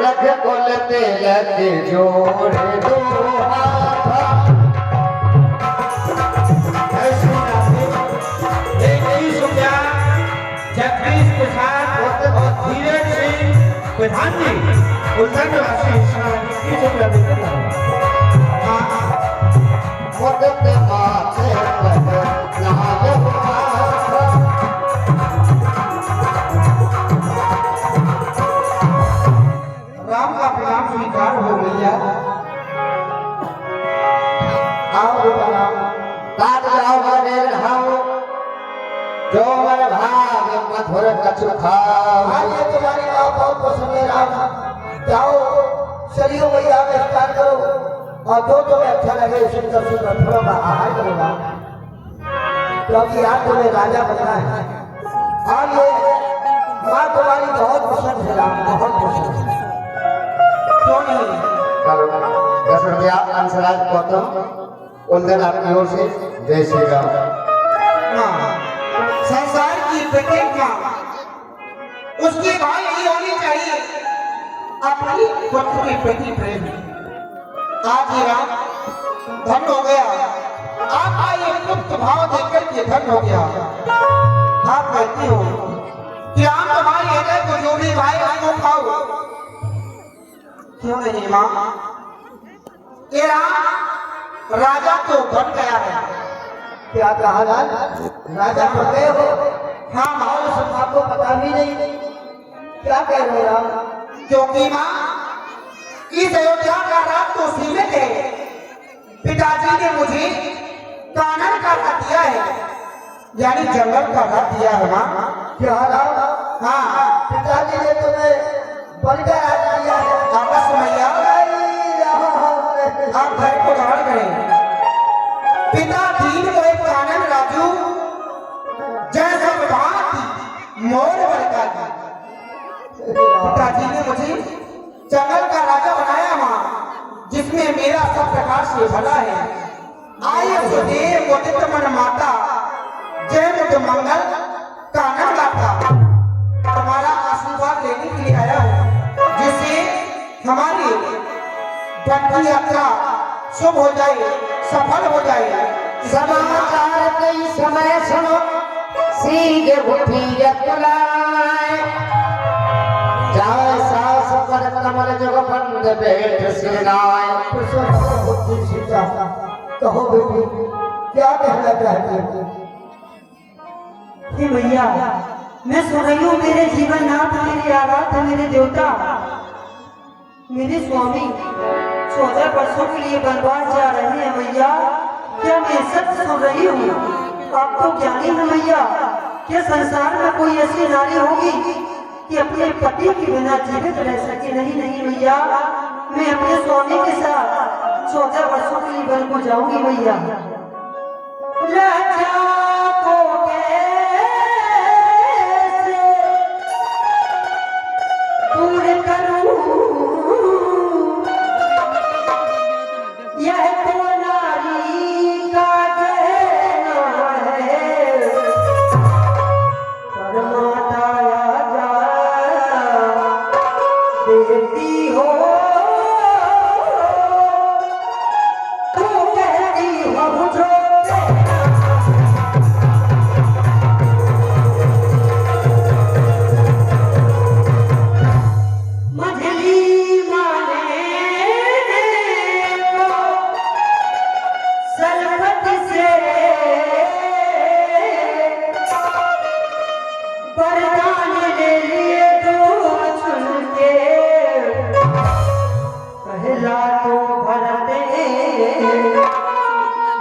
लख कुल तिलक जोड़े दो हाथ। जगदीश प्रसाद और धीरज सिंह प्रधान जी उल्लंघन राशि मुदत माते पद लाल राम का प्रणाम स्वीकार हो गया। आओ बेटा ताज जाओ बने रहो जो मन भाग मधुर कछु खाओ। आज ये तुम्हारी माँ बहुत पसंद है राम। जाओ शरीरों में आप स्नान करो और जो तुम्हें अच्छा लगे सुंदर सुंदर फलों का आहार करेगा, क्योंकि आज तुम्हें राजा बनना है। और ये माँ तुम्हारी बहुत पसंद है राम, बहुत पसंद है। क्यों नहीं? दशरथिया अंशराज गौतम उनका आपकी ओर से जय श्री राम। संसार की प्रत्येक माँ उसकी भाई नहीं होनी चाहिए अपनी पुत्र के प्रति प्रेम। आज ये राम धन हो गया, आपका ये गुप्त भाव देखकर के धन हो गया। आप कहती हो कि आप तुम्हारी हृदय को जो भी भाई उसको खाओ, क्यों नहीं माँ? ये राम राजा तो बन गया है। क्या कहा राजा बन गए हो? हाँ माँ, और सब आपको पता भी नहीं, क्या कह रहे हो राम? क्योंकि माँ इस अयोध्या का राज तो सीमित है। पिताजी ने मुझे कानन का राज दिया है, यानी जंगल का राज दिया है माँ। क्या राम? हाँ पिताजी ने तुम्हें बन का राज दिया है। आपस मैया आप घर को धारण करें। पिता दीन को एक कानन राजू जैसा भांति मोर बरका दी। पिताजी ने मुझे जंगल का राजा बनाया माँ, जिसमें मेरा सब प्रकार से भला है। आय सुदेव मुदित मन माता जय मुद मंगल कानन लाता। तुम्हारा आशीर्वाद लेने के लिए आया हूँ, जिससे हमारी बनती यात्रा शुभ हो जाए, सफल हो जाए। समाचार कई समय सुनो सीधे उठी यतुलाए। जाए सास पर कमल जग बंद बैठ सिराए। कहो बेटी, क्या कहना चाहती हो? हे भैया, मैं सुन रही हूँ मेरे जीवन नाथ, मेरे आराध्य, मेरे देवता, मेरे स्वामी 14 वर्षों के लिए वनवास जा रहे हैं भैया। क्या मैं सच सुन रही हूँ? आप तो ज्ञानी हैं भैया। क्या संसार में कोई ऐसी नारी होगी कि अपने पति के बिना जीवित रह सके? नहीं नहीं भैया, मैं अपने स्वामी के साथ 14 वर्षों के लिए वन को जाऊंगी भैया। राजा को दूर करूं, यह तो नारी का कहना है। पर माता जा देती हो, तू कहती हो मुझे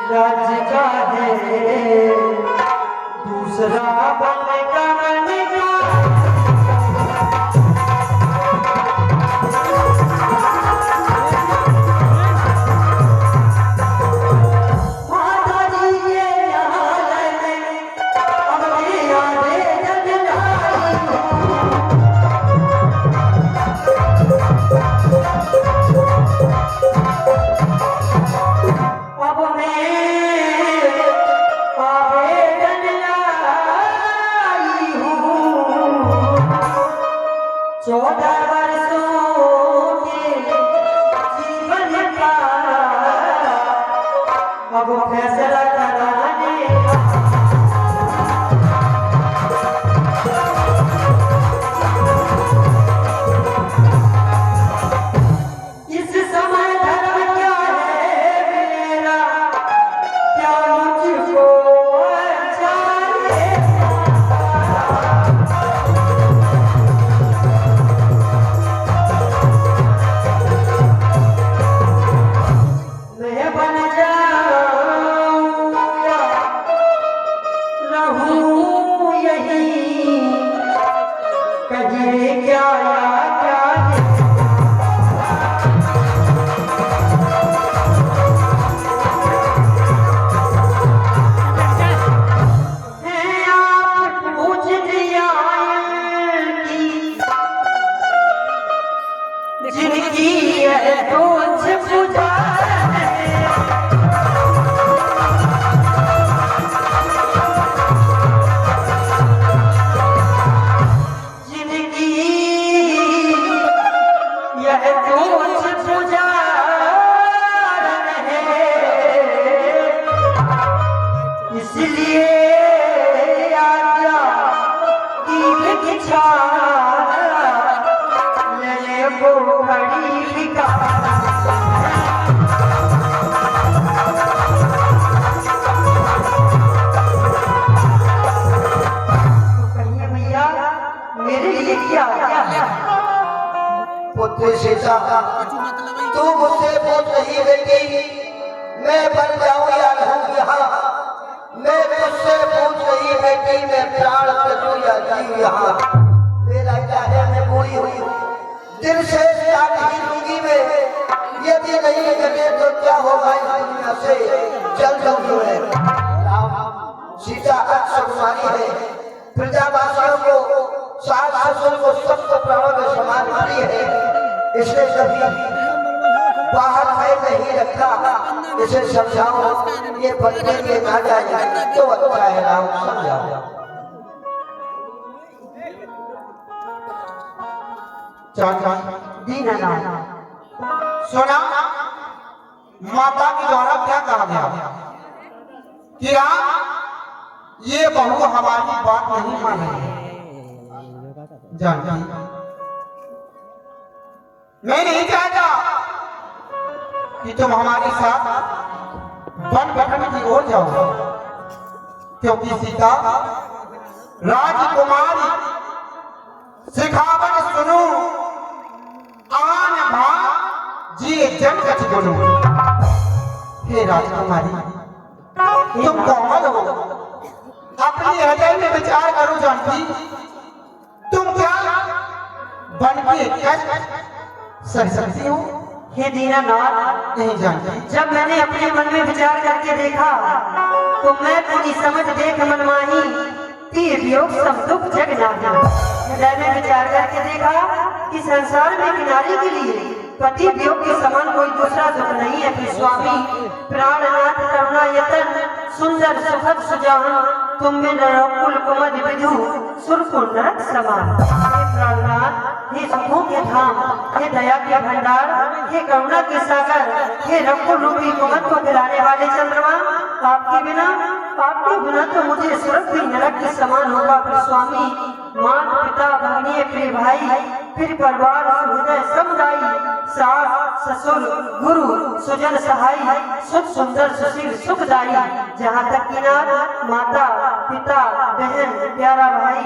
राज का है दूसरा बन का माता जी ये चौदह वर्षों क्या क्या जिनकी कुछ बुझा जिनकी यह कुछ बुझा है इसलिए आजा की छा वो खड़ी फिका कहिए भैया मेरे लिए क्या है पुत्र सीता तू मुझसे पूछ रही बेटी मैं बन जाऊं या रहूं यहाँ मैं तुझसे पूछ रही बेटी मैं प्राण तजू या जीव यहाँ मेरा चाहे मैं बूढ़ी हुई दिल से काट ही लूंगी मैं यदि नहीं कटे तो क्या होगा इस दुनिया से चल जाऊंगी मैं सीता अक्षमानी है प्रजावासियों को सास ससुर को सबको प्राणों में समान प्रिय है इसलिए कभी बाहर में नहीं रखा इसे समझाओ ये बनने के ना जाए तो अच्छा है राम समझाओ चाचा दीना सुना माता के द्वारा क्या कहा गया कि राम ये बहू हमारी बात नहीं मान रही है जानती मैं नहीं चाहता कि तुम हमारे साथ वन भटन की ओर जाओ क्योंकि सीता राजकुमारी सिखावन सुनो आन भाग जी जन कछ गुनु हे राजकुमारी तुम कोमल हो अपने हृदय में विचार करो जानती तुम क्या बन के कष्ट सह सकती हो हे दीनानाथ नहीं जानती जब मैंने अपने मन में विचार करके देखा तो मैं पूरी समझ देख मनमाही तीर वियोग सब दुख जग नाही हृदय में विचार करके देखा कि संसार में किनारे के लिए पति वियोग के समान कोई दूसरा दुख नहीं है कि स्वामी प्राणनाथ करुणा यतन सुंदर सुखद सुजान तुम में नरकुल कुमद विधु सुरकुल नरक समान हे प्राणनाथ हे सुखों के धाम हे दया के भंडार हे करुणा के सागर हे रकुल रूपी कुमद को पिलाने वाले चंद्रमा आपके बिना तो मुझे स्वर्ग भी नरक के समान होगा फिर स्वामी माता पिता भगिनी प्रिय भाई फिर परिवार सुहृदय समुदायी सास ससुर गुरु सुजन सहाय सुख सुंदर सुशील सुखदायी जहाँ तक कि ना माता पिता बहन प्यारा भाई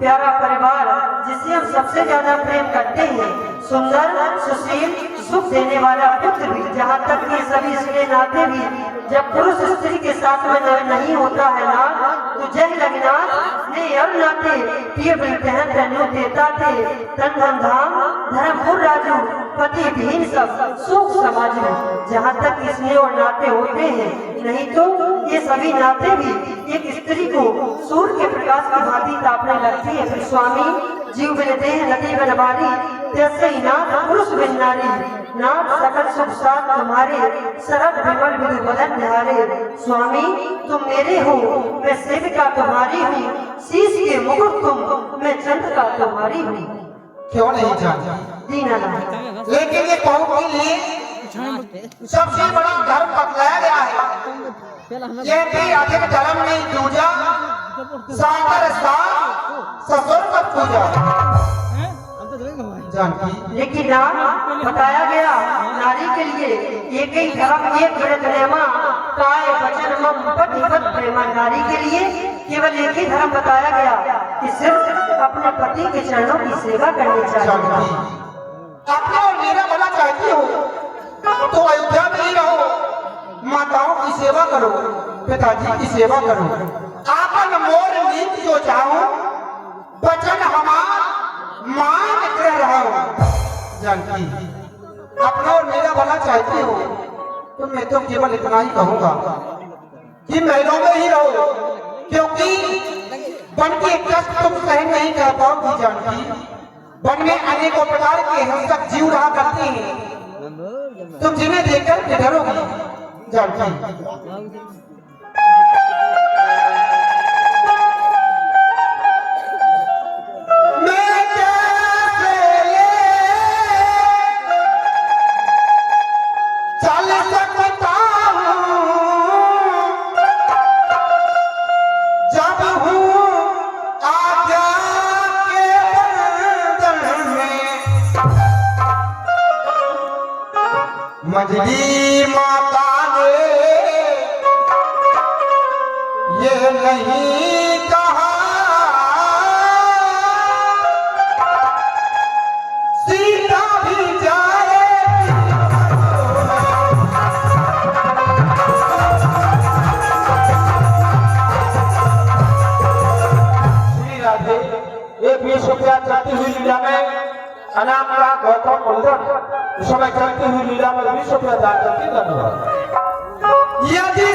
प्यारा परिवार जिसे हम सबसे ज्यादा प्रेम करते हैं सुंदर सुशील सुख देने वाला पुत्र भी जहाँ तक कि सभी सिले नाते भी जब पुरुष स्त्री के साथ में नहीं होता है ना तो जय लगनाथ ने और नाते पिए भी बहन तनु देता थे तन धन धाम धर्मपुर राजू पति विहीन सब सुख समाजू जहाँ तक इसमें और नाते होते हैं नहीं तो ये सभी नाते भी एक स्त्री को सूर्य के प्रकाश की भांति तापने लगती है फिर स्वामी जीव बिन देह नदी बन बारी तैसे ही नाथ पुरुष बिन नारी नाथ सकल सुख साथ तुम्हारे सरद विमल विधु बदन निहारे स्वामी तुम मेरे हो मैं सेविका तुम्हारी हूँ शीश के मुकुट तुम मैं चंद्र का तुम्हारी हूँ क्यों नहीं जानती दीनानाथ लेकिन ये बहू के लिए सबसे बड़ा धर्म बतलाया गया है ये भी अधिक धर्म नहीं दूजा सागर साथ ससुर मत पूजा जानकी लेकिन नाम बताया गया नारी के लिए एक ही धर्म एक व्रत नेमा काय वचन मम पति पत प्रेमा नारी के लिए केवल एक ही धर्म बताया गया कि सिर्फ अपने पति के चरणों की सेवा करनी चाहिए अपना और मेरा भला चाहती हो तो अयोध्या में ही रहो माताओं की सेवा करो पिताजी की सेवा करो आपन मोर नीति जो चाहो वचन हमार मां जानकी अपना और मेरा भला चाहती हो तो मैं तो केवल इतना ही कहूंगा कि महलों में ही रहो, क्योंकि वन के कष्ट तुम सहन नहीं कर पाओगी जानकी। वन में अनेकों प्रकार के हिंसक जीव रहा करते हैं, तुम जिन्हें देखकर के डरोगी जानकी। मजली माता ने ये नहीं कहा सीता भी जाए श्री राधे। एक विश्वव्यापी चलती हुई लीला में अनाम का गौतम कुलधर समय चलती हुई लीला में विश्व प्रदान करती धन्यवाद। यदि